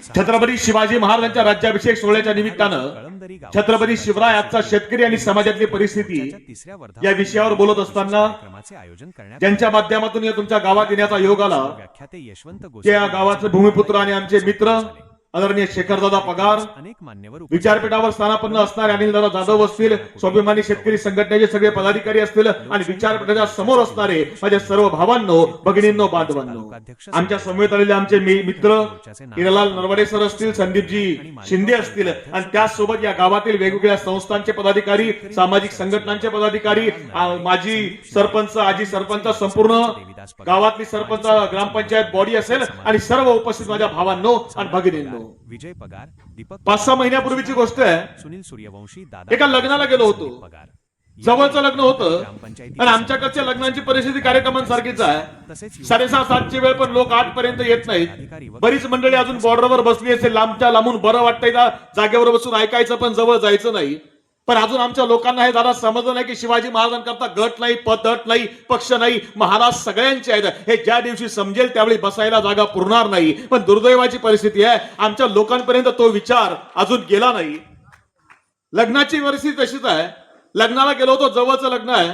छत्रपती शिवाजी महाराजांच्या राज्याभिषेक सोहळ्याच्या निमित्तानं छत्रपती शिवराय आजचा शेतकरी आणि समाजातली परिस्थिती या विषयावर बोलत असताना ज्यांच्या माध्यमातून या तुमच्या गावात येण्याचा योग आला त्या गावाचे भूमिपुत्र आणि आमचे मित्र आदरणीय शेखरदादा पगार, विचारपीठावर स्थानापन्न असणारे अनिलदादा जाधव असतील, स्वाभिमानी शेतकरी संघटनेचे सगळे पदाधिकारी असतील आणि विचारपीठाच्या समोर असणारे माझे सर्व भावांनो, भगिनींनो, बांधवांनो, आमच्या समवेत आलेले आमचे मित्र हिरालाल नरवडे सर असतील, संदीपजी शिंदे असतील आणि त्याचसोबत या गावातील वेगवेगळ्या संस्थांचे पदाधिकारी, सामाजिक संघटनांचे पदाधिकारी, माजी सरपंच, आजी सरपंच, संपूर्ण गावातली सरपंच, ग्रामपंचायत बॉडी असेल आणि सर्व उपस्थित माझ्या भावांनो आणि भगिनींनो, विजय पगार, दीपक 5-6 महिन्यापूर्वीची गोष्ट आहे. सुनील सूर्यवंशी, एका लग्नाला गेलो होतो. जवळचं लग्न होतं आणि आमच्याकडच्या लग्नाची परिस्थिती कार्यक्रमांसारखीच आहे. 6:30-7ची वेळ, पण लोक 8 पर्यंत येत नाहीत. बरीच मंडळी अजून बॉर्डरवर बसली असेल. लांबच्या लांबून बरं वाटतंय का जागेवर बसून ऐकायचं, पण जवळ जायचं नाही. पण अजून आमच्या लोकांना हे दादा समजलं नाही की शिवाजी महाराजांकरता गट नाही, पद्धत नाही, पक्ष नाही, महाराज सगळ्यांचे आहेत. हे ज्या दिवशी समजेल त्यावेळी बसायला जागा पुरणार नाही. पण दुर्दैवाची परिस्थिती आहे, आमच्या लोकांपर्यंत तो विचार अजून गेला नाही. लग्नाची परिस्थिती तशीच आहे. लग्नाला गेलो होतो, जवळचं लग्न आहे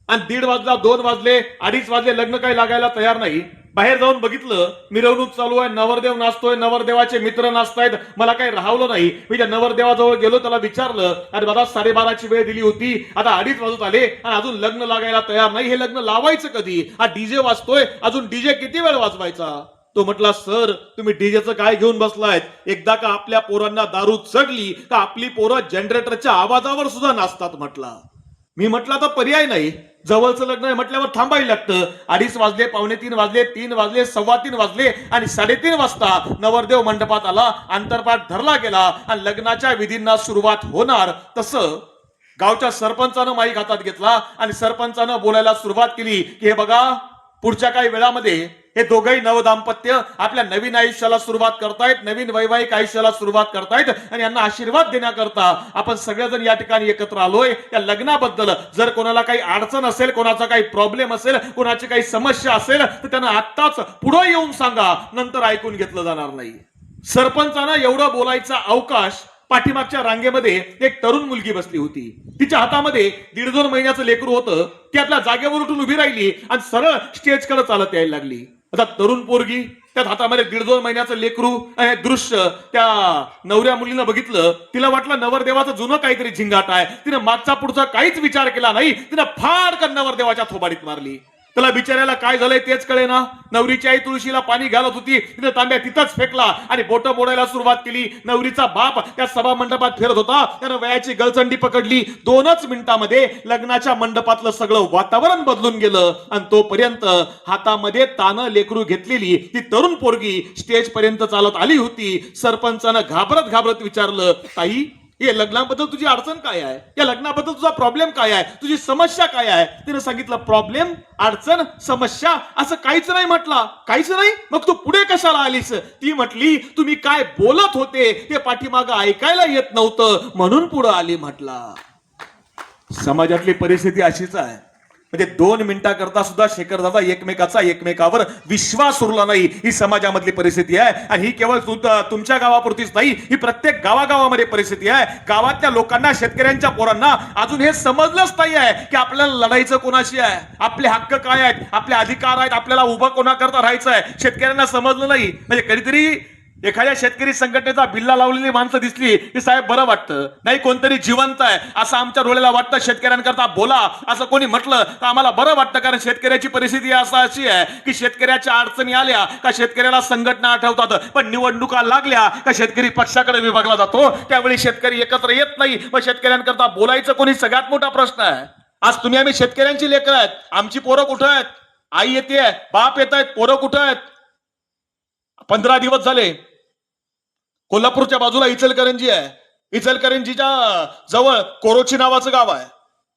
आणि 1:30 वाजला, 2 वाजले, 2:30 वाजले, लग्न काही लागायला तयार नाही. बाहेर जाऊन बघितलं, मिरवणूक चालू आहे, नवरदेव नाचतोय, नवरदेवाचे मित्र नाचतायत. मला काही राहवलं नाही. मी त्या नवरदेवाजवळ गेलो, त्याला विचारलं, अरे दादा 12:30ची वेळ दिली होती, आता 2:30 वाजत आले आणि अजून लग्न लागायला तयार नाही. हे लग्न लावायचं कधी? हा डीजे वाजतोय, अजून डीजे किती वेळ वाजवायचा? तो म्हटला, सर तुम्ही डीजेचं काय घेऊन बसलायत? एकदा का आपल्या पोरांना दारू चढली का आपली पोरं जनरेटरच्या आवाजावर सुद्धा नाचतात म्हटला. मी म्हटलं तर पर्याय नाही, जवळचं लग्न आहे म्हटल्यावर थांबायला लागतं. 2:30 वाजले, 2:45 वाजले, 3 वाजले, 3:15 वाजले आणि 3:30 वाजता नवरदेव मंडपात आला, अंतरपाठ धरला गेला आणि लग्नाच्या विधींना सुरुवात होणार. तसं गावच्या सरपंचानं माईक हातात घेतला आणि सरपंचानं बोलायला सुरुवात केली की हे बघा, पुढच्या काही वेळामध्ये हे दोघंही नवदाम्पत्य आपल्या नवीन आयुष्याला सुरुवात करतायत, नवीन वैवाहिक आयुष्याला सुरुवात करतायत आणि यांना आशीर्वाद देण्याकरता आपण सगळेजण या ठिकाणी एकत्र आलोय. या लग्नाबद्दल जर कोणाला काही अडचण असेल, कोणाचा काही प्रॉब्लेम असेल, कोणाची काही समस्या असेल तर त्यांना आत्ताच पुढे येऊन सांगा, नंतर ऐकून घेतलं जाणार नाही. सरपंचानं एवढं बोलायचा अवकाश पाठीमागच्या रांगेमध्ये एक तरुण मुलगी बसली होती. तिच्या हातामध्ये 1.5-2 महिन्याचं लेकरू होतं. ती आपल्या जागेवर उठून उभी राहिली आणि सरळ स्टेजकडे चालत यायला लागली. आता तरुण पोरगी, त्या हातामध्ये 1.5-2 महिन्याचं लेकरू. हे दृश्य त्या नवऱ्या मुलीनं बघितलं. तिला वाटलं नवरदेवाचं जुनं काहीतरी झिंगाट आहे. तिने मागचा पुढचा काहीच विचार केला नाही. तिने फाडकन नवरदेवाच्या थोबाडीत मारली. त्याला बिचाऱ्याला काय झालंय तेच कळे ना. नवरीची आई तुळशीला पाणी घालत होती, तिने तांब्या तिथंच फेकला आणि बोटं मोडायला सुरुवात केली. नवरीचा बाप त्या सभा मंडपात फिरत होता, त्यानं वयाची गळचंडी पकडली. 2च मिनिटांमध्ये लग्नाच्या मंडपातलं सगळं वातावरण बदलून गेलं आणि तोपर्यंत हातामध्ये तानं लेकरू घेतलेली ती तरुण पोरगी स्टेज पर्यंत चालत आली होती. सरपंचानं घाबरत घाबरत विचारलं, ताई या लग्नाबद्दल तुझी अडचण काय आहे? या लग्नाबद्दल तुझा प्रॉब्लेम काय आहे? तुझी समस्या काय आहे? तिने सांगितलं, प्रॉब्लेम, अडचण, समस्या असं काहीच नाही म्हटला. काहीच नाही? मग तू पुढे कशाला आलीस? ती म्हटली, तुम्ही काय बोलत होते ते पाठीमागं ऐकायला येत नव्हतं म्हणून पुढे आली म्हटला. समाजातली परिस्थिती अशीच आहे. म्हणजे 2 मिनिटाकरता सुद्धा शेखरदादा एकमेकावर विश्वास उरला नाही. ही समाजामधली परिस्थिती आहे आणि ही केवळ तुमच्या गावापुरतीच नाही, ही प्रत्येक गावागावामध्ये परिस्थिती आहे. गावातल्या लोकांना, शेतकऱ्यांच्या पोरांना अजून हे समजलंच नाही आहे की आपल्याला लढायचं कोणाशी आहे, आपले हक्क काय आहेत, आपले अधिकार आहेत, आपल्याला उभं कोणाकरता राहायचं आहे. शेतकऱ्यांना समजलं नाही. म्हणजे कधीतरी एखाद्या शेतकरी संघटनेचा बिल्ला लावलेली माणसं दिसली की साहेब बरं वाटतं, नाही कोणतरी जिवंत आहे असं आमच्या डोळ्याला वाटतं. शेतकऱ्यांकरता बोला असं कोणी म्हटलं तर आम्हाला बरं वाटतं, कारण शेतकऱ्याची परिस्थिती अशी आहे की शेतकऱ्याच्या अडचणी आल्या का शेतकऱ्याला संघटना आठवतात, पण निवडणुका लागल्या का शेतकरी पक्षाकडे विभागला जातो. त्यावेळी शेतकरी एकत्र येत नाही. मग शेतकऱ्यांकरता बोलायचं कोणी सगळ्यात मोठा प्रश्न आहे. आज तुम्ही आम्ही शेतकऱ्यांची लेकरं आहेत. आमची पोरं कुठं आहेत? आई येते, बाप येत आहेत, पोरं कुठं आहेत? 15 दिवस झाले कोल्हापूरच्या बाजूला इचलकरंजी आहे. इचलकरंजीच्या जवळ कोरोची नावाचं गाव आहे.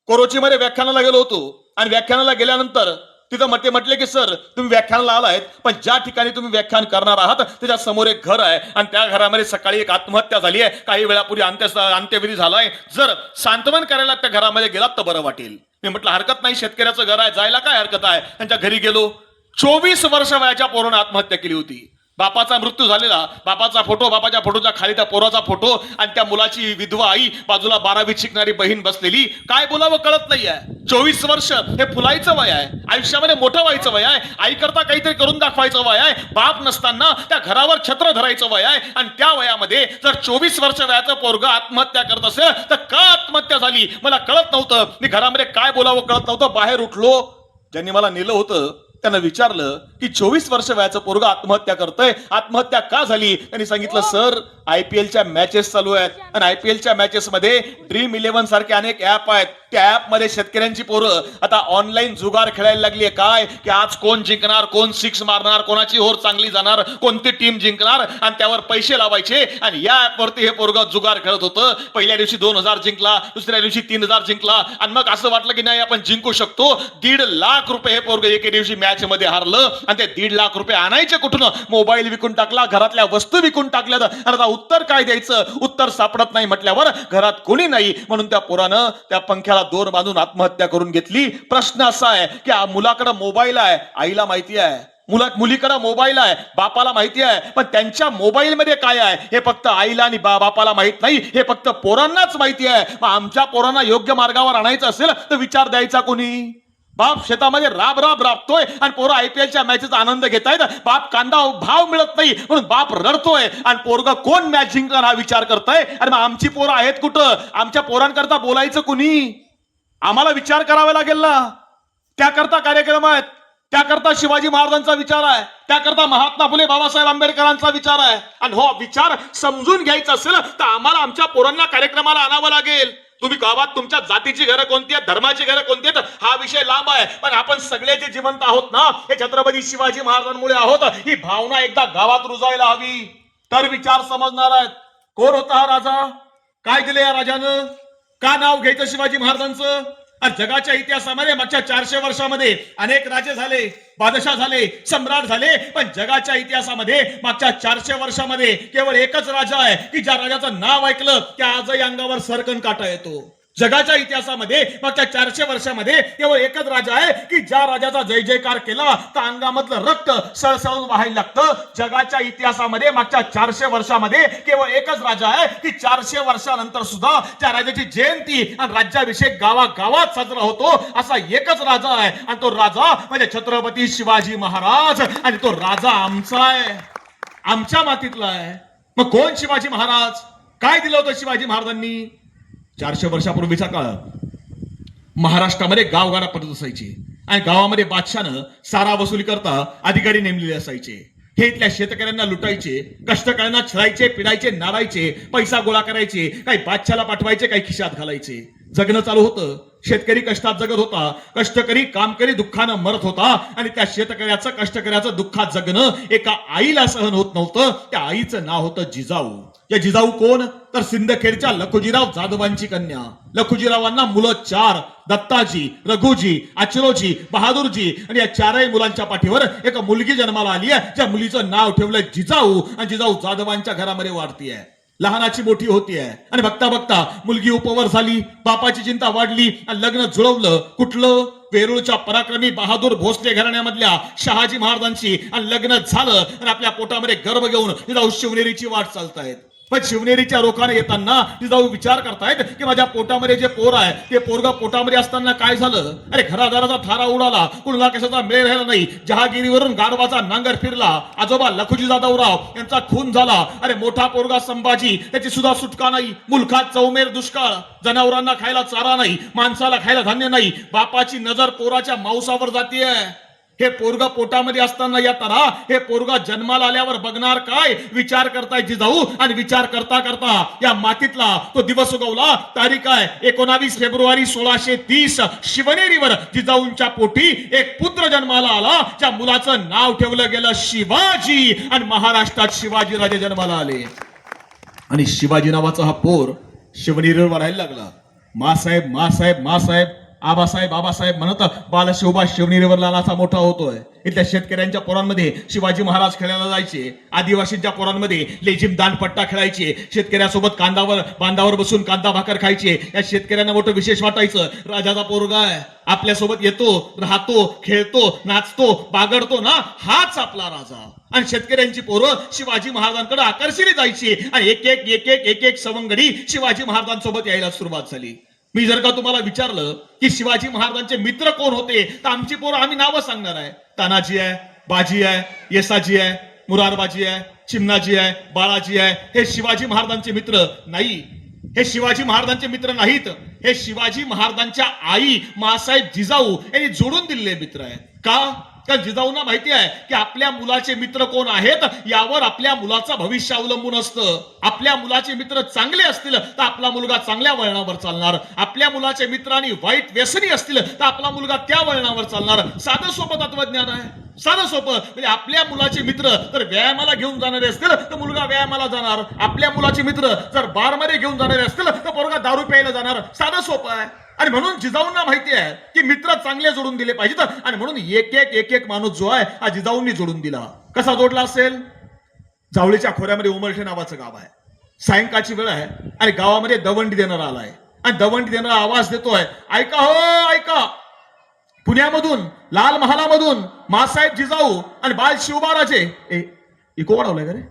कोरोचीमध्ये व्याख्यानाला गेलो होतो आणि व्याख्यानाला गेल्यानंतर तिथं म्हटले की सर तुम्ही व्याख्यानाला आलायत, पण ज्या ठिकाणी तुम्ही व्याख्यान करणार आहात त्याच्या समोर एक घर आहे आणि त्या घरामध्ये सकाळी एक आत्महत्या झाली आहे. काही वेळापूर्वी अंत्यविधी झालाय. जर सांत्वन करायला त्या घरामध्ये गेलात तर बरं वाटेल. मी म्हटलं हरकत नाही, शेतकऱ्याचं घर आहे, जायला काय हरकत आहे. त्यांच्या घरी गेलो. 24 वर्ष वयाच्या पोरानं आत्महत्या केली होती. बापाचा मृत्यू झालेला, बापाचा फोटो, बापाच्या फोटोच्या खाली त्या पोराचा फोटो आणि त्या मुलाची विधवा आई, बाजूला 12वीत शिकणारी बहीण बसलेली. काय बोलावं कळत नाहीये. 24 वर्ष हे फुलायचं वय आहे, आयुष्यामध्ये मोठं व्हायचं वय आहे, आई करता काहीतरी करून दाखवायचं वय आहे, बाप नसताना त्या घरावर छत्र धरायचं वय आहे. आणि त्या वयामध्ये जर 24 वर्ष वयाचं पोरगं आत्महत्या करत असेल तर का आत्महत्या झाली मला कळत नव्हतं. मी घरामध्ये काय बोलावं कळत नव्हतं. बाहेर उठलो, ज्यांनी मला नेलं होतं त्यांना विचारलं की 24 वर्ष वयाचं पोरगं आत्महत्या करतंय, आत्महत्या का झाली. त्यांनी सांगितलं सर IPLच्या मॅचेस चालू आहेत आणि IPLच्या मॅचेस मध्ये Dream11 सारखे अनेक ऍप आहेत. त्या ऍप मध्ये शेतकऱ्यांची पोरं आता ऑनलाईन जुगार खेळायला लागली आहे. काय की आज कोण जिंकणार, कोण सिक्स मारणार, कोणाची होर चांगली जाणार, कोणती टीम जिंकणार आणि त्यावर पैसे लावायचे. आणि या ऍप वरती हे पोरगं जुगार खेळत होतं. पहिल्या दिवशी 2000 जिंकला, दुसऱ्या दिवशी 3000 जिंकला आणि मग असं वाटलं की नाही आपण जिंकू शकतो. 1.5 लाख रुपये हे पोरगं एके दिवशी मॅच मध्ये हारलं. आणि ते 1.5 लाख रुपये आणायचे कुठून? मोबाईल विकून टाकला, घरातल्या वस्तू विकून टाकल्या. आणि आता उत्तर काय द्यायचं, उत्तर सापडत नाही म्हटल्यावर घरात कोणी नाही म्हणून त्या पोरानं त्या पंख्याला दोर बांधून आत्महत्या करून घेतली. प्रश्न असा आहे की मुलाकडे मोबाईल आहे, आईला माहिती आहे, मुलीकडे मोबाईल आहे, बापाला माहिती आहे, पण त्यांच्या मोबाईल मध्ये काय आहे हे फक्त आईला आणि बापाला माहित नाही, हे फक्त पोरांनाच माहिती आहे. मग आमच्या पोरांना योग्य मार्गावर आणायचं असेल तर विचार द्यायचा कोणी? बाप शेतामध्ये राब राबतोय आणि पोरं IPLच्या मॅचेचा आनंद घेतायत. बाप कांदा भाव मिळत नाही म्हणून बाप रडतोय आणि पोरगा कोण मॅच जिंकणार हा विचार करताय. आणि मग आमची पोरं आहेत कुठं? आमच्या पोरांकरता बोलायचं कुणी? आम्हाला विचार करावा लागेल ना. त्याकरता कार्यक्रम आहेत, त्याकरता शिवाजी महाराजांचा विचार आहे, त्याकरता महात्मा फुले बाबासाहेब आंबेडकरांचा विचार आहे. आणि हो विचार समजून घ्यायचा असेल तर आम्हाला आमच्या पोरांना कार्यक्रमाला आणावं लागेल. तुम्ही गावात तुमच्या जातीची घरं कोणती आहेत, धर्माची घरं कोणती आहेत हा विषय लांब आहे, पण आपण सगळे जे जिवंत आहोत ना हे छत्रपती शिवाजी महाराजांमुळे आहोत. ही भावना एकदा गावात रुजायला हवी तर विचार समजणार आहेत. कोण होता हा राजा, काय दिले या राजानं, का नाव घ्यायचं शिवाजी महाराजांचं. आणि जगाच्या इतिहासामध्ये मागच्या 400 वर्षामध्ये अनेक राजे झाले, बादशाह झाले, सम्राट झाले, पण जगाच्या इतिहासामध्ये मागच्या 400 वर्षामध्ये केवळ एकच राजा आहे की ज्या राजाचं नाव ऐकलं त्या आजही अंगावर सरकन काटा येतो. जगाच्या इतिहासामध्ये मागच्या 400 वर्षामध्ये केवळ एकच राजा आहे की ज्या राजाचा जय जयकार केला तर अंगामधलं रक्त सळसळून वाहायला लागतं. जगाच्या इतिहासामध्ये मागच्या 400 वर्षामध्ये केवळ एकच राजा आहे की 400 वर्षानंतर सुद्धा त्या राजाची जयंती आणि राज्याभिषेक गावागावात साजरा होतो. असा एकच राजा आहे आणि तो राजा म्हणजे छत्रपती शिवाजी महाराज. आणि तो राजा आमचा आहे, आमच्या मातीतला आहे. मग कोण शिवाजी महाराज, काय दिलं होतं शिवाजी महाराजांनी? 400 वर्षापूर्वीचा काळ महाराष्ट्रामध्ये गावगाडा पद्धत असायची आणि गावामध्ये बादशाहनं सारा वसुली करता अधिकारी नेमलेले असायचे. हे इथल्या शेतकऱ्यांना लुटायचे, कष्टकऱ्यांना छळायचे, पिडायचे, नारायचे, पैसा गोळा करायचे, काही बादशाला पाठवायचे, काही खिशात घालायचे. जगणं चालू होतं. शेतकरी कष्टात जगत होता, कष्टकरी कामकरी दुःखानं मरत होता. आणि त्या शेतकऱ्याचं कष्टकऱ्याचं दुःखात जगणं एका आईला सहन होत नव्हतं. त्या आईचं नाव होतं जिजाऊ. या जिजाऊ कोण तर सिंदखेडच्या लखुजीराव जाधवांची कन्या. लखुजीरावांना मुलं 4, दत्ताजी, रघुजी, अचरोजी, बहादूरजी. आणि या 4ही मुलांच्या पाठीवर एक मुलगी जन्माला आली आहे ज्या मुलीचं नाव ठेवलंय जिजाऊ. आणि जिजाऊ जाधवांच्या घरामध्ये वाढतीये, लहानाची मोठी होतीये. आणि बघता बघता मुलगी उपवर झाली, बापाची चिंता वाढली आणि लग्न जुळवलं. कुठलं? वेरूळच्या पराक्रमी बहादूर भोसले घराण्यामधल्या शहाजी महाराजांची. आणि लग्न झालं आणि आपल्या पोटामध्ये गर्भ घेऊन जिजाऊ शिवनेरीची वाट चालतायत. पण शिवनेरीच्या रोखाने येताना जिजाऊ विचार करतायत की माझ्या पोटामध्ये जे पोर आहे ते पोरगा पोटामध्ये असताना काय झालं. अरे घरादाराचा थारा उडाला, कुणाला कशाचा मेळ राहिला नाही. जहागिरीवरून गाढवाचा नांगर फिरला, आजोबा लखुजी जाधवराव यांचा खून झाला. अरे मोठा पोरगा संभाजी, त्याची सुद्धा सुटका नाही. मुलखात चौमेर दुष्काळ, जनावरांना खायला चारा नाही, माणसाला खायला धान्य नाही. बापाची नजर पोराच्या मांसावर जातीये. हे पोरगा पोटामध्ये असताना या तरा हे पोरगा जन्माला आल्यावर बघणार काय विचार करताय जिजाऊ. आणि विचार करता करता या मातीतला तो दिवस उगवला. तारीख आहे 19 फेब्रुवारी 1630. शिवनेरीवर जिजाऊंच्या पोटी एक पुत्र जन्माला आला ज्या मुलाचं नाव ठेवलं गेलं शिवाजी. आणि महाराष्ट्रात शिवाजी राजे जन्माला आले. आणि शिवाजी नावाचा हा पोर शिवनेरीवर वाढायला लागला. मासाहेब मासाहेब मासाहेब आबासाहेब म्हणत बाल शिवबा शिवनेरीवर लहानाचा मोठा होतोय. इथल्या शेतकऱ्यांच्या पोरांमध्ये शिवाजी महाराज खेळायला जायचे, आदिवासींच्या पोरांमध्ये लेझिम दांडपट्टा खेळायचे, शेतकऱ्यासोबत बांधावर बसून कांदा भाकर खायचे. या शेतकऱ्यांना मोठं विशेष वाटायचं, राजाचा पोरगा आहे, आपल्यासोबत येतो, राहतो, खेळतो, नाचतो, बागडतो ना, हाच आपला राजा. आणि शेतकऱ्यांची पोरं शिवाजी महाराजांकडे आकर्षिली जायची आणि एक एक सवंगडी शिवाजी महाराजांसोबत यायला सुरुवात झाली. मी जर का तुम्हाला विचारलं की शिवाजी महाराजांचे मित्र कोण होते, तर आमची पोरं आम्ही नावं सांगणार आहे. तानाजी आहे, बाजी आहे, येसाजी आहे, मुरारबाजी आहे, चिमणाजी आहे, बाळाजी आहे. हे शिवाजी महाराजांचे मित्र नाही. हे शिवाजी महाराजांचे मित्र नाहीत. हे शिवाजी महाराजांच्या आई मासाहेब जिजाऊ यांनी जोडून दिलेले मित्र आहेत. का? कारण जिजाऊंना माहिती आहे की आपल्या मुलाचे मित्र कोण आहेत यावर आपल्या मुलाचं भविष्य अवलंबून असतं. आपल्या मुलाचे मित्र चांगले असतील तर आपला मुलगा चांगल्या वळणावर चालणार. आपल्या मुलाचे मित्रांनी वाईट व्यसनी असतील तर आपला मुलगा त्या वळणावर चालणार. साधं सोपं तत्वज्ञान आहे, साधं सोपं. म्हणजे आपल्या मुलाचे मित्र जर व्यायामाला घेऊन जाणारे असतील तर मुलगा व्यायामाला जाणार. आपल्या मुलाचे मित्र जर बारमध्ये घेऊन जाणारे असतील तर पोरगा दारू प्यायला जाणार. साधं सोपं आहे. आणि म्हणून जिजाऊंना माहिती आहे की मित्र चांगले जोडून दिले पाहिजेत. आणि म्हणून एक माणूस जो आहे हा जिजाऊंनी जोडून दिला. कसा जोडला असेल? जावळीच्या खोऱ्यामध्ये उमरठे नावाचं गाव आहे. सायंकाळची वेळ आहे आणि गावामध्ये दवंडी देणारा आलाय आणि दवंडी देणारा आवाज देतोय, ऐका हो ऐका, पुण्यामधून लाल महालामधून मासाहेब जिजाऊ आणि बाल शिवबाराजे इको वाढवलाय का रे?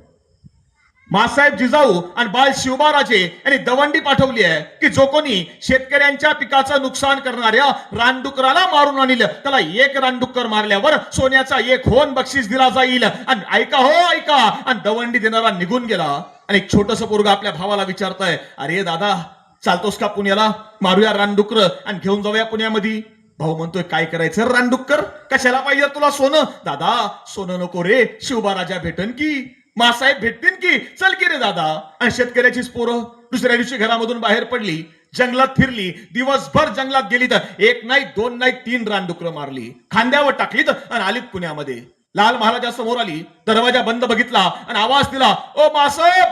मासाहेब जिजाऊ आणि बाल शिवबाराजे यांनी दवंडी पाठवली आहे की जो कोणी शेतकऱ्यांच्या पिकाचं नुकसान करणाऱ्या रानडुकराला मारून आणील त्याला एक रानडुक्कर मारल्यावर सोन्याचा एक होन बक्षीस दिला जाईल. आणि ऐका हो ऐका. आणि दवंडी देणारा निघून गेला. आणि एक छोटस पोरगा आपल्या भावाला विचारतंय, अरे दादा चालतोस का पुण्याला, मारूया रानडुकर आणि घेऊन जाऊया पुण्यामध्ये. भाऊ म्हणतोय, काय करायचं रानडुक्कर, कशाला पाहिजे तुला सोनं? दादा सोनं नको रे, शिवबाराजा भेटन की, मासाहेब भेटतील की, चल की रे दादा. आणि शेतकऱ्याचीच पोरं दुसऱ्या दिवशी घरामधून बाहेर पडली, जंगलात फिरली, दिवसभर जंगलात गेली तर एक नाही दोन नाही 3 रानडुकरं मारली, खांद्यावर टाकलीत आणि आलीत पुण्यामध्ये. लाल महाराजा समोर आली, दरवाजा बंद बघितला आणि आवाज दिला, ओ मासाहेब.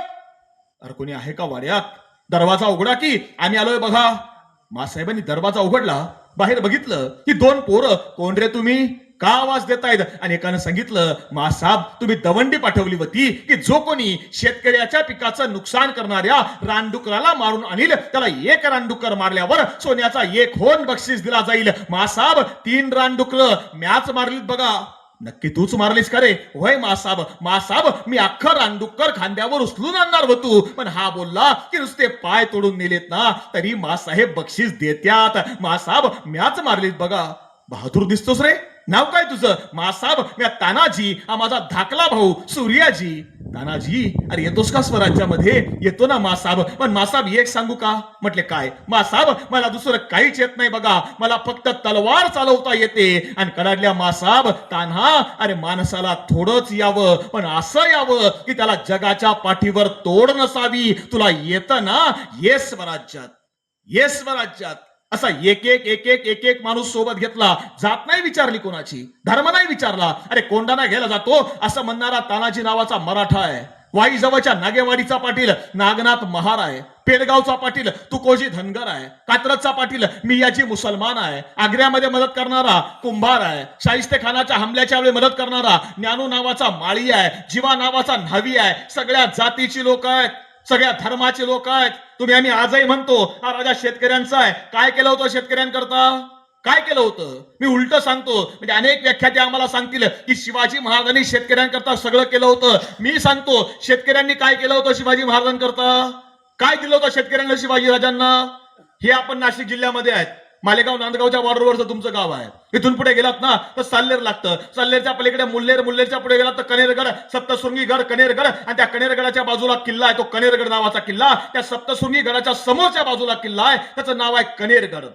अरे कोणी आहे का वाड्यात? दरवाजा उघडा की, आम्ही आलोय बघा. मासाहेबांनी दरवाजा उघडला, बाहेर बघितलं की 2 पोरं. कोण रे तुम्ही, का आवाज देतायत? आणि एकानं सांगितलं, मासाहेब तुम्ही दवंडी पाठवली होती की जो कोणी शेतकऱ्याच्या पिकाचं नुकसान करणाऱ्या रानडुकराला मारून आणील त्याला एक रानडुकर मारल्यावर सोन्याचा एक होन बक्षीस दिला जाईल. मासाहेब 3 रानडुकर मॅच मारलीत बघा. नक्की तूच मारलीस का रे? होय मासाहेब मी अख्खं रानडुक्कर खांद्यावर उचलून आणणार होतो, पण हा बोलला की नुसते पाय तोडून नेलेत ना तरी मासाहेब बक्षीस देत्यात. मासाहेब मॅच मारलीत बघा. बहादूर दिसतोस रे. नाव काय तुझं? मासाहेब मी तानाजी, हा माझा धाकला भाऊ सूर्याजी. तानाजी, अरे येतोस का स्वराज्यामध्ये? येतो ना मासाहेब. पण मासाहेब एक सांगू का? म्हटले काय? मासाहेब मला दुसरं काहीच येत नाही बघा, मला फक्त तलवार चालवता येते. आणि कडाडल्या मासाहेब, तान्हा अरे माणसाला थोडंच यावं पण असं यावं की त्याला जगाच्या पाठीवर तोड नसावी. तुला येतं ना? ये स्वराज्यात, ये स्वराज्यात. असा एक माणूस सोबत घेतला. जात नाही विचारली कोणाची, धर्म नाही विचारला. अरे कोंडाणा घ्यायला जातो असं म्हणणारा तानाजी नावाचा मराठा आहे. वाई जवळच्या नागेवाडीचा पाटील नागनाथ महार आहे. पेडगावचा पाटील तुकोजी धनगर आहे. कात्रजचा पाटील मियाजी मुसलमान आहे. आग्र्यामध्ये मदत करणारा कुंभार आहे. शाहिस्ते खानाच्या हमल्याच्या वेळी मदत करणारा ज्ञानू नावाचा माळी आहे. जीवा नावाचा न्हावी आहे. सगळ्या जातीची लोक आहेत, सगळ्या धर्माचे लोक आहेत. तुम्ही आम्ही आजही म्हणतो हा राजा शेतकऱ्यांचा आहे. काय केलं होतं शेतकऱ्यांकरता? काय केलं होतं? मी उलट सांगतो, म्हणजे अनेक व्याख्याते आम्हाला सांगतील की शिवाजी महाराजांनी शेतकऱ्यांकरता सगळं केलं होतं. मी सांगतो शेतकऱ्यांनी काय केलं होतं शिवाजी महाराजांकरता? काय दिलं होतं शेतकऱ्यांना शिवाजी राजांना? हे आपण नाशिक जिल्ह्यामध्ये आहेत. मालेगाव नांदगावच्या बॉर्डरवरचं तुमचं गाव आहे. इथून पुढे गेलात ना तर साल्लेर लागतं. साल्लेरच्या पलीकडे मुल्लेरच्या पुढे गेलात तर कनेरगड, सप्तशृंगी गड कनेरगड. आणि त्या कनेरगडाच्या बाजूला किल्ला आहे, तो कनेरगड नावाचा किल्ला. त्या सप्तशृंगी गडाच्या समोरच्या बाजूला किल्ला आहे, त्याचं नाव आहे कनेरगड.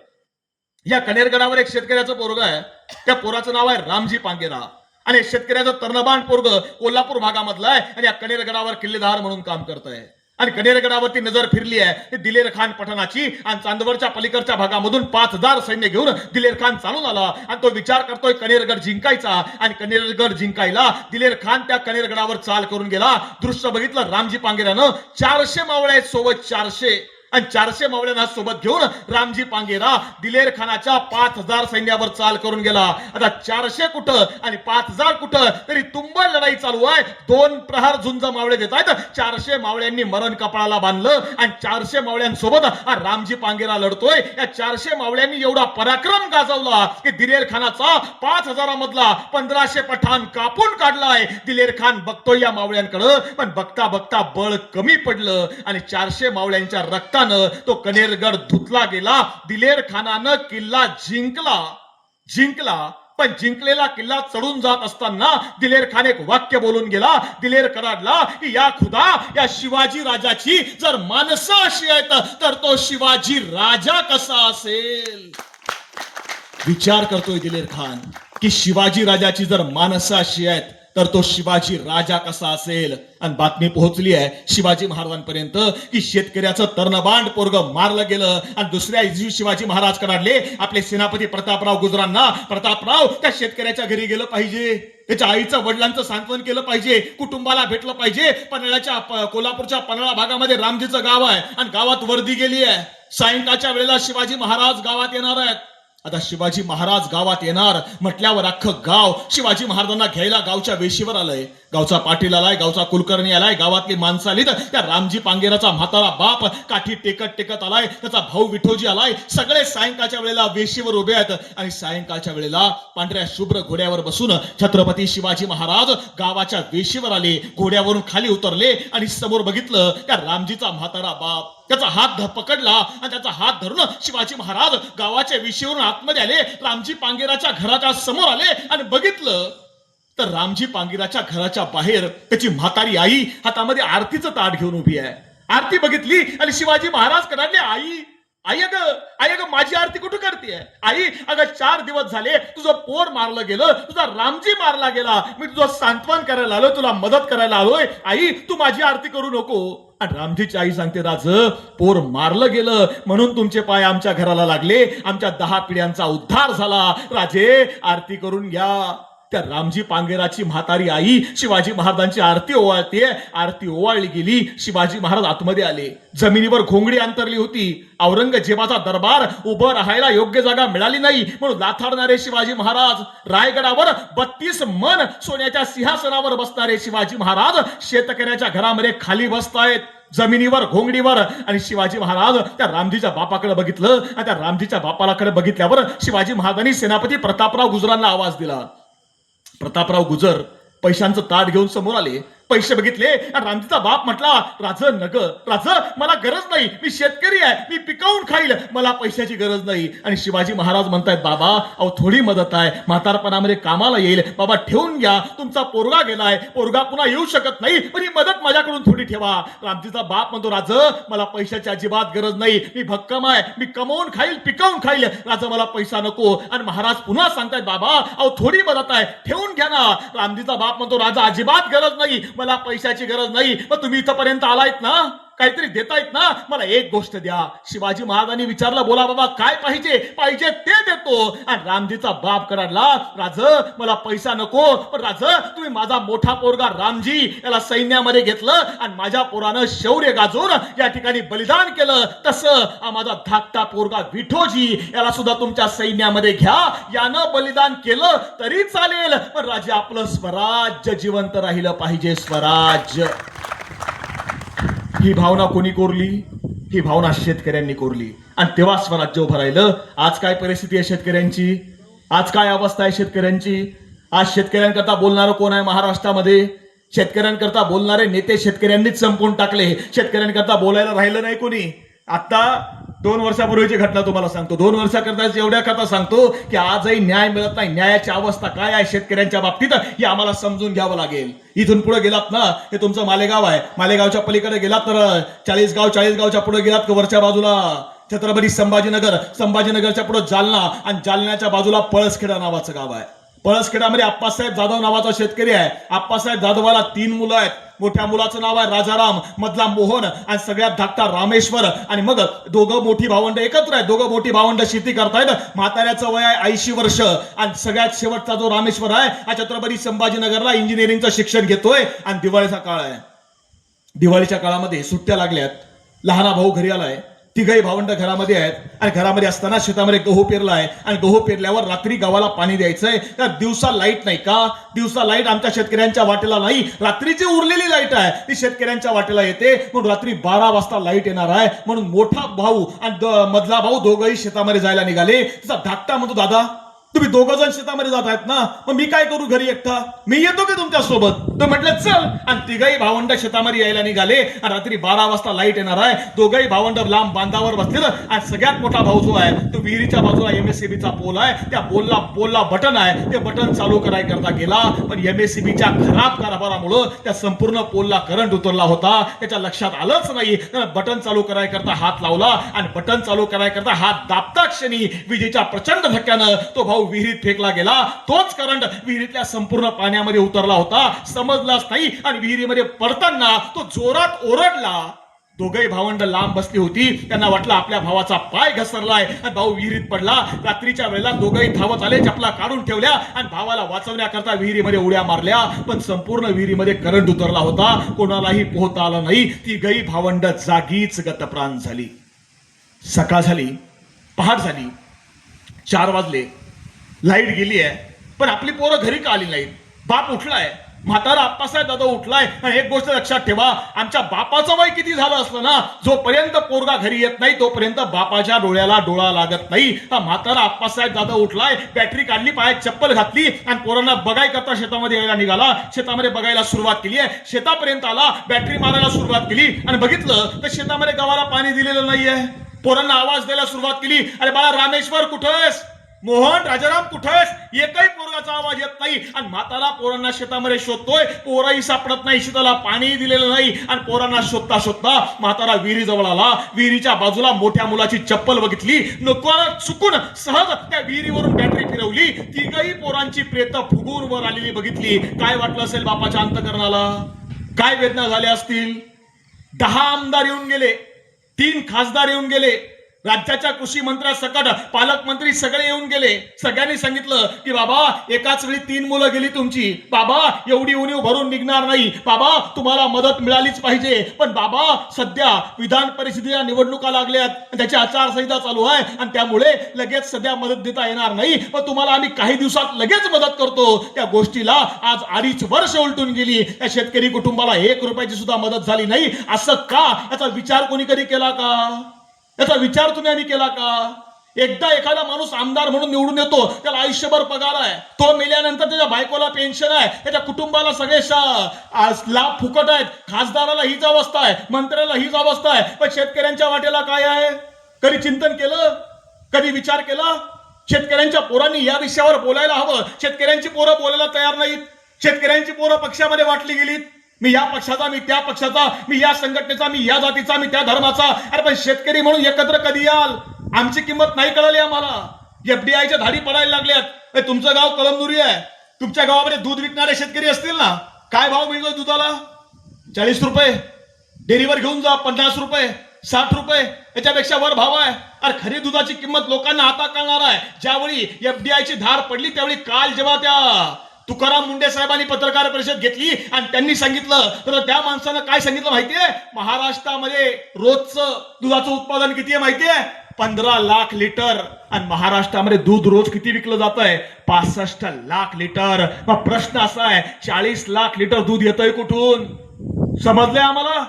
या कनेरगडावर एक शेतकऱ्याचं पोरग आहे. त्या पोराचं नाव आहे रामजी पांगेरा. आणि शेतकऱ्याचं तर्णबाण पोरग कोल्हापूर भागामधलं आहे आणि या कनेरगडावर किल्लेदार म्हणून काम करत आहे. आणि कनेरगडावरती नजर फिरली आहे दिलेर खान पठाणाची. आणि चांदवडच्या पलीकडच्या भागामधून 5000 सैन्य घेऊन दिलेर खान चालून आला आणि तो विचार करतोय कनेरगड जिंकायचा. आणि कनेरगड जिंकायला दिलेर खान त्या कनेरगडावर चाल करून गेला. दृश्य बघितलं रामजी पांगेरानं. 400 मावळे आहेत सोबत, 400. आणि 400 मावळ्यांना सोबत घेऊन रामजी पांगेरा दिलेर खानाच्या 5000 सैन्यावर चाल करून गेला. आता 400 कुठं आणि 5000 कुठं, तरी तुंबळ लढाई चालू आहे. 2 प्रहार झुंज मावळे देत आहेत. 400 मावळ्यांनी मरण कपाळाला बांधलं आणि 400 मावळ्यांसोबत हा रामजी पांगेरा लढतोय. या 400 मावळ्यांनी एवढा पराक्रम गाजवला की दिलेर खानाचा 5000 मधला 1500 पठाण कापून काढलाय. दिलेर खान बघतोय या मावळ्यांकडे, पण बघता बघता बळ कमी पडलं आणि 400 मावळ्यांच्या रक्तानं तो कनेरगड धुतला गेला. दिलेर खानानं किल्ला जिंकला पण जिंकलेला किल्ला चढून जात असताना दिलेर खान एक वाक्य बोलून गेला. दिलेर कडाडला की या खुदा, या शिवाजी राजाची जर माणसं अशी आहेत तर तो शिवाजी राजा कसा असेल. विचार करतोय दिलेर खान की शिवाजी राजाची जर माणसं अशी आहेत तर तो शिवाजी राजा कसा असेल. आणि बातमी पोहोचली आहे शिवाजी महाराजांपर्यंत की शेतकऱ्याचं तर्णबांड पोरग मारलं गेलं. आणि दुसऱ्या दिवशी शिवाजी महाराज कडाडले आपले सेनापती प्रतापराव गुजरांना, प्रतापराव त्या शेतकऱ्याच्या घरी गेलं पाहिजे, त्याच्या आईचं वडिलांचं सांत्वन केलं पाहिजे, कुटुंबाला भेटलं पाहिजे. पन्हाळ्याच्या कोल्हापूरच्या पन्हाळा भागामध्ये रामजीचं गाव आहे आणि गावात वर्दी गेली आहे. सायंकाळच्या वेळेला शिवाजी महाराज गावात येणार आहेत. आता शिवाजी महाराज गावात येणार म्हटल्यावर अख्खं गाव शिवाजी महाराजांना घ्यायला गावच्या वेशीवर आलंय. गावचा पाटील आलाय, गावचा कुलकर्णी आलाय, गावातली माणसं आली. त्या रामजी पांगेराचा म्हातारा बाप काठी टेकत आलाय, त्याचा भाऊ विठोजी आलाय. सगळे सायंकाळच्या वेळेला वेशीवर उभे आहेत आणि सायंकाळच्या वेळेला पांढऱ्या शुभ्र घोड्यावर बसून छत्रपती शिवाजी महाराज गावाच्या वेशीवर आले. घोड्यावरून खाली उतरले आणि समोर बघितलं त्या रामजीचा म्हातारा बाप. त्याचा हात पकडला आणि त्याचा हात धरून शिवाजी महाराज गावाच्या वेशीवरून आतमध्ये आले. रामजी पांगेराच्या घराच्या समोर आले आणि बघितलं तर रामजी पांगेराच्या घराच्या बाहेर त्याची म्हातारी आई हातामध्ये आरतीचं ताट घेऊन उभी आहे. आरती बघितली आणि शिवाजी महाराज कडाडले, आई अगं माझी आरती कुठं करते आई. अगं 4 दिवस झाले तुझं पोर मारलं गेलं, तुझा रामजी मारला गेला, मी तुझं सांत्वन करायला आलो, तुला मदत करायला आलोय. आई तू माझी आरती करू नको. आणि रामजीची आई सांगते, राज पोर मारलं गेलं म्हणून तुमचे पाय आमच्या घराला लागले, आमच्या 10 पिढ्यांचा उद्धार झाला. राजे आरती करून घ्या. त्या रामजी पांगेराची म्हातारी आई शिवाजी महाराजांची आरती ओवाळते. आरती ओवाळली गेली. शिवाजी महाराज आतमध्ये आले. जमिनीवर घोंगडी अंतरली होती. औरंगजेबाचा दरबार उभं राहायला योग्य जागा मिळाली नाही म्हणून लाथाडणारे शिवाजी महाराज, रायगडावर 32 मन सोन्याच्या सिंहासनावर बसणारे शिवाजी महाराज शेतकऱ्याच्या घरामध्ये खाली बसतायत, जमिनीवर घोंगडीवर. आणि शिवाजी महाराज त्या रामजीच्या बापाकडे बघितलं आणि त्या रामजीच्या बापाकडे बघितल्यावर शिवाजी महाराजांनी सेनापती प्रतापराव गुजरांना आवाज दिला. प्रतापराव गुजर पैशांचं ताट घेऊन समोर आले. पैसे बघितले आणि रामजीचा बाप म्हटला, राज मला गरज नाही, मी शेतकरी आहे, मी पिकवून खाईल, मला पैशाची गरज नाही. आणि शिवाजी महाराज म्हणतायत, बाबा अहो थोडी मदत आहे, म्हातारपणामध्ये कामाला येईल, बाबा ठेवून घ्या, तुमचा पोरगा गेलाय, पोरगा पुन्हा येऊ शकत नाही, पण ही मदत माझ्याकडून थोडी ठेवा. रामजीचा बाप म्हणतो, राज मला पैशाची अजिबात गरज नाही, मी भक्कम आहे, मी कमवून खाईल, पिकवून खाईल, राज मला पैसा नको. आणि महाराज पुन्हा सांगतायत, बाबा अहो थोडी मदत आहे, ठेवून घ्या ना. रामजीचा बाप म्हणतो, राजा अजिबात गरज नाही, मला पैशाची गरज नाही, मग तुम्ही इथपर्यंत आलायत ना, काहीतरी देतायत ना, मला एक गोष्ट द्या. शिवाजी महाराजांनी विचारलं, बोला बाबा काय पाहिजे ते देतो. आणि रामजीचा बाप कडाडला, राज मला पैसा नको, पण राज तुम्ही माझा मोठा पोरगा रामजी याला सैन्यामध्ये घेतलं आणि माझ्या पोरानं शौर्य गाजवून या ठिकाणी बलिदान केलं, तसं माझा धाकटा पोरगा विठोजी याला सुद्धा तुमच्या सैन्यामध्ये घ्या, यानं बलिदान केलं तरी चालेल, पण राजे आपलं स्वराज्य जिवंत राहिलं पाहिजे, स्वराज्य. ही भावना कोणी कोरली? ही भावना शेतकऱ्यांनी कोरली आणि तेव्हा स्वराज्य उभं राहिलं. आज काय परिस्थिती आहे शेतकऱ्यांची? आज काय अवस्था आहे शेतकऱ्यांची? आज शेतकऱ्यांकरता बोलणारं कोण आहे महाराष्ट्रामध्ये? शेतकऱ्यांकरता बोलणारे नेते शेतकऱ्यांनीच संपवून टाकले. शेतकऱ्यांकरता बोलायला राहिलं नाही कोणी. आता 2 वर्षापूर्वीची घटना तुम्हाला सांगतो. 2 वर्षाकरता एवढ्या करता सांगतो की आजही न्याय मिळत नाही. न्यायाची अवस्था काय आहे शेतकऱ्यांच्या बाबतीत हे आम्हाला समजून घ्यावं लागेल. इथून पुढे गेलात ना, हे तुमचं मालेगाव आहे, मालेगावच्या पलीकडे गेलात तर 40गावच्या पुढे गेलात की वरच्या बाजूला छत्रपती संभाजीनगरच्या पुढे जालना आणि जालन्याच्या बाजूला पळसखेडा नावाचं गाव आहे. पळसखेडामध्ये आप्पासाहेब जाधव नावाचा शेतकरी आहे. आप्पासाहेब जाधवाला 3 मुलं आहेत. मोठ्या मुलाचं नाव आहे राजाराम, मधला मोहन आणि सगळ्यात धाकटा रामेश्वर. आणि मग दोघं मोठी भावंड एकत्र आहेत. दोघं मोठी भावंड शेती करतायत. म्हाताऱ्याचं वय आहे 80 वर्ष आणि सगळ्यात शेवटचा जो रामेश्वर आहे हा छत्रपती संभाजीनगरला इंजिनिअरिंगचं शिक्षण घेतोय. आणि दिवाळीचा काळ आहे. दिवाळीच्या काळामध्ये सुट्ट्या लागल्यात. लहाना भाऊ घरी आलाय. तिघही भावंड घरामध्ये आहेत आणि घरामध्ये असताना शेतामध्ये गहू पेरलाय आणि गहू पेरल्यावर रात्री गावाला पाणी द्यायचंय. तर दिवसा लाईट नाही का? दिवसा लाईट आमच्या शेतकऱ्यांच्या वाटेला नाही, रात्रीची उरलेली लाईट आहे ती शेतकऱ्यांच्या वाटेला येते. म्हणून रात्री 12 वाजता लाईट येणार आहे. म्हणून मोठा भाऊ आणि मधला भाऊ दोघंही शेतामध्ये जायला निघाले. तिचा धाकटा म्हणतो, दादा तुम्ही दोघं जण शेतामध्ये जात आहेत ना, मग मी काय करू घरी एकटा, मी येतो की तुमच्या सोबत? तो म्हटलं चल. आणि तिघही भावंड शेतामध्ये यायला निघाले आणि रात्री 12 वाजता लाईट येणार आहे. दोघही भावंड लांब बांधावर बसलेलं आणि सगळ्यात मोठा भाऊ जो आहे तो विहिरीच्या बाजूला एमएससीबीचा पोल आहे, त्या पोलला बटन आहे, ते बटन चालू करता गेला. पण एमएससीबीच्या खराब कारभारामुळं त्या संपूर्ण पोलला करंट उतरला होता. त्याच्या लक्षात आलंच नाही. त्यानं बटन चालू करता हात लावला आणि बटन चालू करता हात दाबता क्षणी विजेच्या प्रचंड धक्क्यानं तो भाऊ विहिरीत फेकला गेला. तोच करंट विहिरीतल्या संपूर्ण पाण्यामध्ये उतरला होता, समजलाच नाही. आणि विहिरीमध्ये पडताना तो जोरात ओरडला. दोघही भावंड लांब बसली होती. त्यांना वाटलं आपल्या भावाचा पाय घसरलाय आणि भाऊ विहिरीत पडला. रात्रीच्या वेळेला दोघही धावत आले, चपला काढून ठेवल्या आणि भावाला वाचवण्याकरता विहिरीमध्ये उड्या मारल्या. पण संपूर्ण विहिरीमध्ये करंट उतरला होता, कोणालाही पोहता आलं नाही. तिघही भावंड जागीच गतप्राण झाली. सकाळ झाली, पहाट झाली, 4 वाजले, लाईट गेली आहे. पण आपली पोरं घरी का आली नाहीत? बाप उठलाय, म्हातारा आप्पासाहेब दादा उठलाय. आणि एक गोष्ट लक्षात ठेवा, आमच्या बापाचं वय किती झालं असलं ना, जोपर्यंत पोरगा घरी येत नाही तोपर्यंत बापाच्या डोळ्याला डोळा लागत नाही. हा म्हातारा आप्पासाहेब दादा उठलाय, बॅटरी काढली, पायात चप्पल घातली आणि पोरांना बघाय करता शेतामध्ये यायला निघाला. शेतामध्ये बघायला सुरुवात केली आहे. शेतापर्यंत आला, बॅटरी मारायला सुरुवात केली आणि बघितलं तर शेतामध्ये गावाला पाणी दिलेलं नाहीये. पोरांना आवाज द्यायला सुरुवात केली, अरे बाळा रामेश्वर कुठेस, मोहन राजाराम कुठेस? एकही पोरगाचा आवाज येत नाही. आणि म्हातारा पोरांना शेतामध्ये शोधतोय, पोरही सापडत नाही, शेताला पाणी दिलेलं नाही. आणि पोरांना शोधता शोधता म्हातारा विहिरी जवळ आला. विहिरीच्या बाजूला मोठ्या मुलाची चप्पल बघितली, नको चुकून सहज त्या विहिरीवरून बॅटरी फिरवली. तिघही पोरांची प्रेत फुगून वर आलेली बघितली. काय वाटलं असेल बापाच्या अंतकरणाला? काय वेदना झाल्या असतील? 10 आमदार येऊन गेले, 3 खासदार येऊन गेले, राज्याच्या कृषी मंत्र्यासकट पालकमंत्री सगळे येऊन गेले. सगळ्यांनी सांगितलं की बाबा एकाच वेळी 3 मुलं गेली तुमची, बाबा एवढी उणीव भरून निघणार नाही, बाबा तुम्हाला मदत मिळालीच पाहिजे. पण बाबा सध्या विधान परिषदेच्या निवडणुका लागल्यात, त्याची आचारसंहिता चालू आहे आणि त्यामुळे लगेच सध्या मदत देता येणार नाही. पण तुम्हाला आम्ही काही दिवसात लगेच मदत करतो. त्या गोष्टीला आज 2.5 वर्ष उलटून गेली, त्या शेतकरी कुटुंबाला 1 रुपयाची सुद्धा मदत झाली नाही. असं का? याचा विचार कोणी कधी केला का? याचा विचार तुम्ही आम्ही केला का? एकदा एखादा माणूस आमदार म्हणून निवडून येतो, त्याला आयुष्यभर पगार आहे, तो मेल्यानंतर त्याच्या बायकोला पेन्शन आहे, त्याच्या कुटुंबाला सगळे लाभ फुकट आहेत. खासदाराला हीच अवस्था आहे, मंत्र्याला हीच अवस्था आहे. पण शेतकऱ्यांच्या वाटेला काय आहे? कधी चिंतन केलं? कधी विचार केला? शेतकऱ्यांच्या पोरांनी या विषयावर बोलायला हवं. शेतकऱ्यांची पोरं बोलायला तयार नाहीत. शेतकऱ्यांची पोरं पक्षामध्ये वाटली गेलीत. मी या पक्षाचा, मी त्या पक्षाचा, मी या संघटनेचा, मी या जातीचा, मी त्या धर्माचा. अरे पण शेतकरी म्हणून एकत्र कधी याल? आमची किंमत नाही कळली आम्हाला. एफडीआयच्या धाडी पडायला लागल्यात. तुमचं गाव कळमनुरी आहे, तुमच्या गावामध्ये दूध विकणारे शेतकरी असतील ना, काय भाव मिळतो दुधाला? 40 रुपये. डेअरीवर घेऊन जा 50 रुपये, 60 रुपये, याच्यापेक्षा वर भाव आहे. अरे खरी दुधाची किंमत लोकांना आता कळणार आहे. ज्यावेळी एफडीआयची धार पडली त्यावेळी काल जेव्हा त्या तुकाराम मुंडे साहेबांनी पत्रकार परिषद घेतली आणि त्यांनी सांगितलं, तर त्या माणसानं काय सांगितलं माहितीये? महाराष्ट्रामध्ये रोजचं दुधाचं उत्पादन किती आहे माहितीये? 15 लाख लिटर. आणि महाराष्ट्रामध्ये दूध रोज किती विकलं जात आहे? 65 लाख लिटर. मग प्रश्न असा आहे, 40 लाख लिटर दूध येतंय कुठून? समजलंय आम्हाला?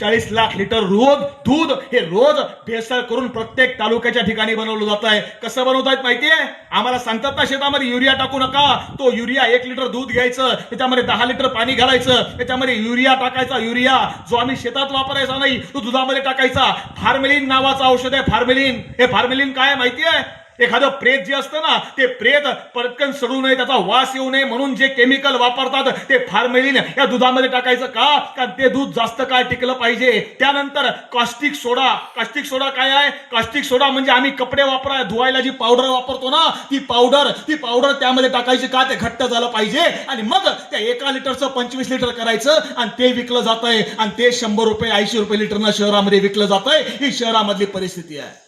40 लाख लिटर रोज दूध हे रोज भेसळ करून प्रत्येक तालुक्याच्या ठिकाणी बनवलं जात आहे. कसं बनवतायत माहितीये? आम्हाला सांगतात ना शेतामध्ये युरिया टाकू नका. तो युरिया 1 लिटर दूध घ्यायचं, त्याच्यामध्ये 10 लिटर पाणी घालायचं, त्याच्यामध्ये युरिया टाकायचा. युरिया जो आम्ही शेतात वापरायचा नाही, तो दुधामध्ये टाकायचा. फार्मेलिन नावाचं औषध आहे, फार्मेलिन. हे फार्मेलिन काय माहितीये? एखादं प्रेत जे असतं ना, ते प्रेत पटकन सडू नये, त्याचा वास येऊ नये म्हणून जे केमिकल वापरतात ते फार्मेलिन या दुधामध्ये टाकायचं. का? कारण ते दूध जास्त काळ टिकलं पाहिजे. त्यानंतर कास्टिक सोडा. कास्टिक सोडा काय आहे? कास्टिक सोडा म्हणजे आम्ही कपडे धुवायला जी पावडर वापरतो ना, ती पावडर त्यामध्ये टाकायची. का? ते घट्ट झालं पाहिजे. आणि मग त्या 1 लिटरचं 25 लिटर करायचं आणि ते विकलं जातंय. आणि ते 100 रुपये 80 रुपये लिटरनं शहरामध्ये विकलं जातंय. ही शहरामधली परिस्थिती आहे.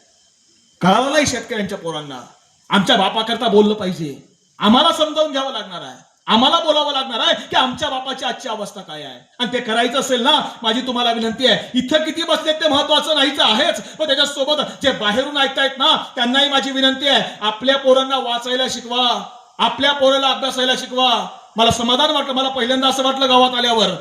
कळालं नाही शेतकऱ्यांच्या पोरांना? आमच्या बापाकरता बोललं पाहिजे, आम्हाला समजावून घ्यावं लागणार आहे. आम्हाला बोलावं लागणार आहे की आमच्या बापाची आजची अवस्था काय आहे. आणि ते करायचं असेल ना, माझी तुम्हाला विनंती आहे, इथं किती बसलेत ते महत्वाचं नाहीच आहेच, पण त्याच्यासोबत जे बाहेरून ऐकतायत ना त्यांनाही माझी विनंती आहे, आपल्या पोरांना वाचायला शिकवा, आपल्या पोराला अभ्यासायला शिकवा. मला समाधान वाटलं, मला पहिल्यांदा असं वाटलं गावात आल्यावर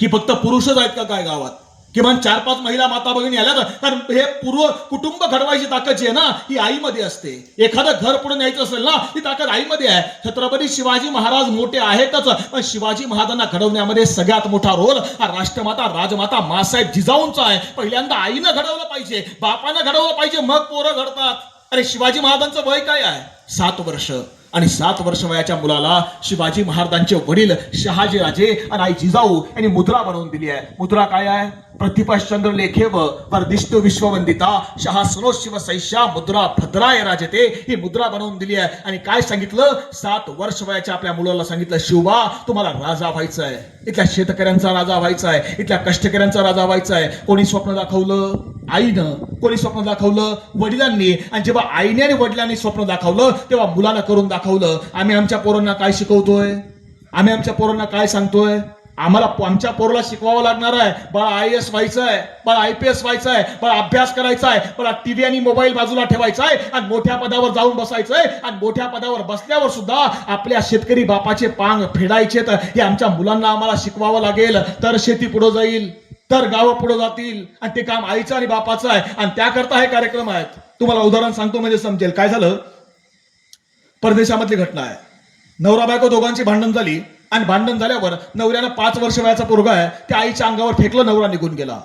की फक्त पुरुषच आहेत का काय गावात, किमान 4-5 महिला माता भगिनी आल्या. कारण हे पूर्व कुटुंब घडवायची ताकद जी आहे ना ही आईमध्ये असते. एखादं घर पुढे न्यायचं असेल ना ही ताकद आईमध्ये आहे. छत्रपती शिवाजी महाराज मोठे आहेतच, पण शिवाजी महाराजांना घडवण्यामध्ये सगळ्यात मोठा रोल हा राष्ट्रमाता राजमाता मासाहेब जिजाऊंचा आहे. पहिल्यांदा आईनं घडवलं पाहिजे, बापानं घडवलं पाहिजे, मग पोरं घडतात. अरे शिवाजी महाराजांचं वय काय आहे? 7 वर्ष. आणि 7 वर्ष वयाच्या मुलाला शिवाजी महाराजांचे वडील शहाजी राजे आणि आई जिजाऊ यांनी मुद्रा बनवून दिली आहे. मुद्रा काय आहे? प्रतिपश्चंद्र लेखेव वर्धिष्ठो विश्ववंदिता शहासनो शिवसैषा मुद्रा भद्राय राजते, ही मुद्रा बनवून दिली आहे. आणि काय सांगितलं? 7 वर्ष वयाच्या आपल्या मुलाला सांगितलं, शिवबा तुम्हाला राजा व्हायचं आहे, इथल्या शेतकऱ्यांचा राजा व्हायचा आहे, इथल्या कष्टकऱ्यांचा राजा व्हायचा आहे. कोणी स्वप्न दाखवलं? आईनं. कोणी स्वप्न दाखवलं? वडिलांनी. आणि जेव्हा आईने आणि वडिलांनी स्वप्न दाखवलं तेव्हा मुलानं करून दाखवलं. आम्ही आमच्या पोरांना काय शिकवतोय? आम्ही आमच्या पोरांना काय सांगतोय? आम्हाला आमच्या पोराला शिकवावं लागणार आहे, बाळा IAS व्हायचं आहे, बाळा IPS व्हायचं आहे, बाळा अभ्यास करायचा आहे, बाळा टीव्ही आणि मोबाईल बाजूला ठेवायचा आहे आणि मोठ्या पदावर जाऊन बसायचं आहे. आणि मोठ्या पदावर बसल्यावर सुद्धा आपल्या शेतकरी बापाचे पांग फेडायचे, हे आमच्या मुलांना आम्हाला शिकवावं लागेल. तर शेती पुढे जाईल, तर गावं पुढे जातील. आणि ते काम आईचं आणि बापाचं आहे. आणि त्याकरता हे कार्यक्रम आहेत. तुम्हाला उदाहरण सांगतो म्हणजे समजेल. काय झालं? परदेशामधली घटना आहे. नवरा बायको दोघांची भांडण झाली आणि भांडण झाल्यावर नवऱ्यानं 5 वर्ष वयाचा पोरगा आहे त्या आईच्या अंगावर फेकलं, नवरा निघून गेला.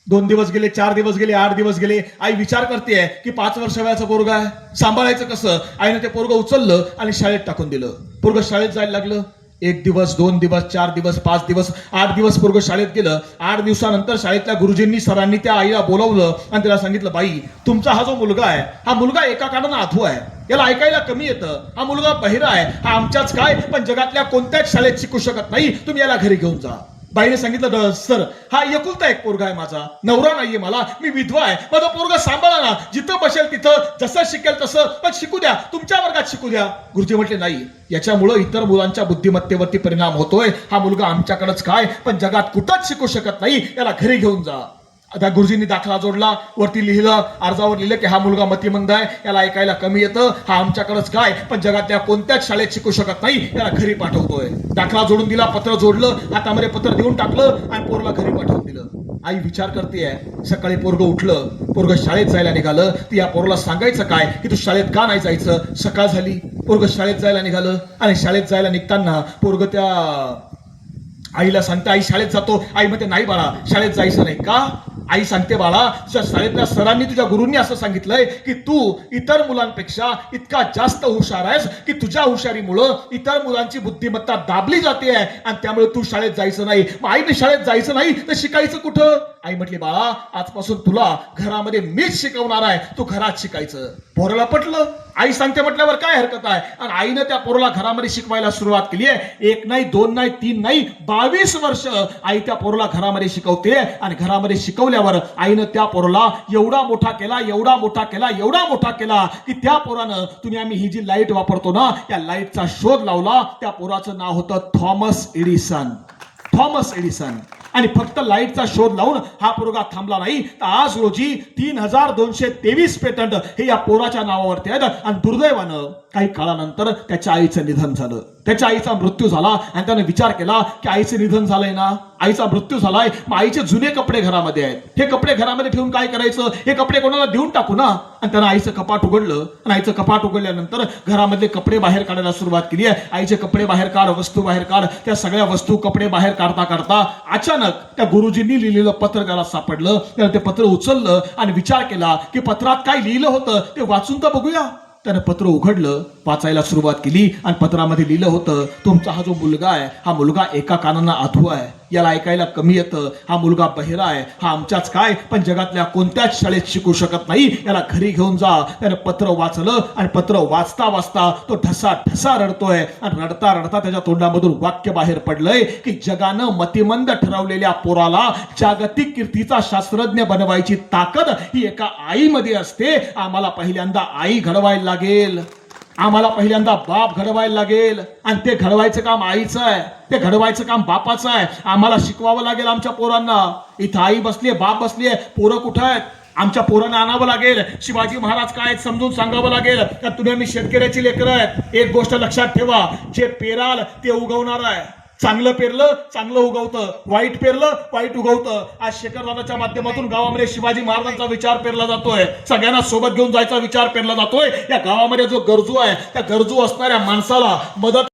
2 दिवस गेले, 4 दिवस गेले, 8 दिवस गेले. आई विचार करते की 5 वर्ष वयाचा पोरगा आहे, सांभाळायचं कसं? आईने ते पोरगं उचललं आणि शाळेत टाकून दिलं. पोरगं शाळेत जायला लागलं. 1 दिवस, 2 दिवस, 4 दिवस, 5 दिवस, 8 दिवस पोरगं शाळेत गेलं. 8 दिवसानंतर शाळेतल्या गुरुजींनी सरांनी त्या आईला बोलावलं आणि त्याला सांगितलं, बाई तुमचा हा जो मुलगा आहे हा मुलगा एका कानानं अधू आहे, याला ऐकायला कमी येतं, हा मुलगा बहिरा आहे, हा आमच्याच काय पण जगातल्या कोणत्याच शाळेत शिकू शकत नाही, तुम्ही याला घरी घेऊन जा. बाईने सांगितलं, सर हा एकुलता एक पोरगा आहे, माझा नवरा नाहीये, मला मी विधवा आहे, माझा पोरगा सांभाळा ना, जिथं बसेल तिथं जसं शिकेल तसं, पण शिकू द्या, तुमच्या वर्गात शिकू द्या. गुरुजी म्हटले नाही, याच्यामुळं इतर मुलांच्या बुद्धिमत्तेवरती परिणाम होतोय, हा मुलगा आमच्याकडेच काय पण जगात कुठंच शिकू शकत नाही, याला घरी घेऊन जा. आता गुरुजींनी दाखला जोडला, वरती लिहिलं, अर्जावर लिहिलं की हा मुलगा मतिमंद आहे, याला ऐकायला कमी येतं, हा आमच्याकडेच काय पण जगातल्या कोणत्याच शाळेत शिकू शकत नाही, याला घरी पाठवतोय. दाखला जोडून दिला, पत्र जोडलं, हातामध्ये पत्र देऊन टाकलं आणि पोरला घरी पाठवून दिलं. आई विचार करते, सकाळी पोरगं उठलं, पोरगं शाळेत जायला निघालं, ती या पोरला सांगायचं काय की तू शाळेत का नाही जायचं? सकाळ झाली, पोरगं शाळेत जायला निघालं आणि शाळेत जायला निघताना पोरगं त्या आईला सांगते, आई शाळेत जातो. आई म्हणते, नाही बाळा शाळेत जायचं नाही. का? आई सांगते, बाळा तुझ्या शाळेतल्या सरांनी, तुझ्या गुरूंनी असं सांगितलंय की तू इतर मुलांपेक्षा इतका जास्त हुशार आहेस की तुझ्या हुशारीमुळं इतर मुलांची बुद्धिमत्ता दाबली जाते आहे आणि त्यामुळे तू शाळेत जायचं नाही. मग आईने शाळेत जायचं नाही तर शिकायचं कुठं? आई म्हटली, बाळा आजपासून तुला घरामध्ये मीच शिकवणार आहे, तू घरात शिकायचं. पोराला पटलं. आई सांगते म्हटल्यावर काय हरकत आहे? आणि आईनं त्या पोराला घरामध्ये शिकवायला सुरुवात केली आहे. 1 नाही, 2 नाही, 3 नाही, 22 वर्ष आई त्या पोराला घरामध्ये शिकवते. आणि घरामध्ये शिकवल्यावर आईनं त्या पोराला एवढा मोठा केला, एवढा मोठा केला, एवढा मोठा केला की त्या पोरानं, तुम्ही आम्ही ही जी लाईट वापरतो ना, या लाईटचा शोध लावला. त्या पोराचं नाव होतं थॉमस एडिसन. Thomas Edison. आणि फक्त लाईटचा शोध लावून हा पोरगा थांबला नाही, तर आज रोजी 3223 पेटंट हे या पोराच्या नावावरती आहेत. आणि दुर्दैवानं काही काळानंतर त्याच्या आईचं निधन झालं. त्याच्या आईचा मृत्यू झाला आणि त्याने विचार केला की आईचं निधन झालंय ना, आईचा मृत्यू झालाय, मग आईचे जुने कपडे घरामध्ये आहेत, हे कपडे घरामध्ये ठेवून काय करायचं? हे कपडे कोणाला देऊन टाकू ना. आणि त्यानं आईचं कपाट उघडलं आणि आईचं कपाट उघडल्यानंतर घरामधले कपडे बाहेर काढायला सुरुवात केली आहे. आईचे कपडे बाहेर काढ, वस्तू बाहेर काढ. त्या सगळ्या वस्तू, कपडे बाहेर काढता काढता अचानक त्या गुरुजींनी लिहिलेलं पत्र त्याला सापडलं. त्यानं ते पत्र उचललं आणि विचार केला की पत्रात काय लिहिलं होतं ते वाचून तर बघूया. त्यानं पत्र उघडलं, वाचायला सुरुवात केली आणि पत्रामध्ये लिहिलं होतं, तुमचा हा जो मुलगा आहे हा मुलगा एका कानानं अधू आहे, याला ऐकायला कमी येतं, हा मुलगा बहिरा आहे, हा आमच्याच काय पण जगातल्या कोणत्याच शाळेत शिकू शकत नाही, याला घरी घेऊन जा. त्यानं पत्र वाचलं आणि पत्र वाचता वाचता तो ढसा ढसा रडतोय. आणि रडता रडता त्याच्या तोंडामधून वाक्य बाहेर पडलंय की जगानं मतिमंद ठरवलेल्या पोराला जागतिक कीर्तीचा शास्त्रज्ञ बनवायची ताकद ही एका आईमध्ये असते. आम्हाला पहिल्यांदा आई घडवायला लागेल. आम्हाला पहिल्यांदा बाप घडवायला लागेल आणि ते घडवायचं काम आईचं आहे, ते घडवायचं काम बापाचं आहे. आम्हाला शिकवावं लागेल आमच्या पोरांना. इथं आई बसलीये, बाप बसलीये, पोरं कुठं आहेत? आमच्या पोरांना आणावं लागेल. शिवाजी महाराज काय आहेत समजून सांगावं लागेल का तुम्ही मी शेतकऱ्याची लेकरं आहेत. एक गोष्ट लक्षात ठेवा, जे पेराल ते उगवणार आहे. चांगलं पेरलं चांगलं उगवतं, वाईट पेरलं वाईट उगवतं. आज शेखरदादाच्या माध्यमातून गावामध्ये शिवाजी महाराजांचा विचार पेरला जातोय, सगळ्यांना सोबत घेऊन जायचा विचार पेरला जातोय. या गावामध्ये जो गरजू आहे त्या गरजू असणाऱ्या माणसाला मदत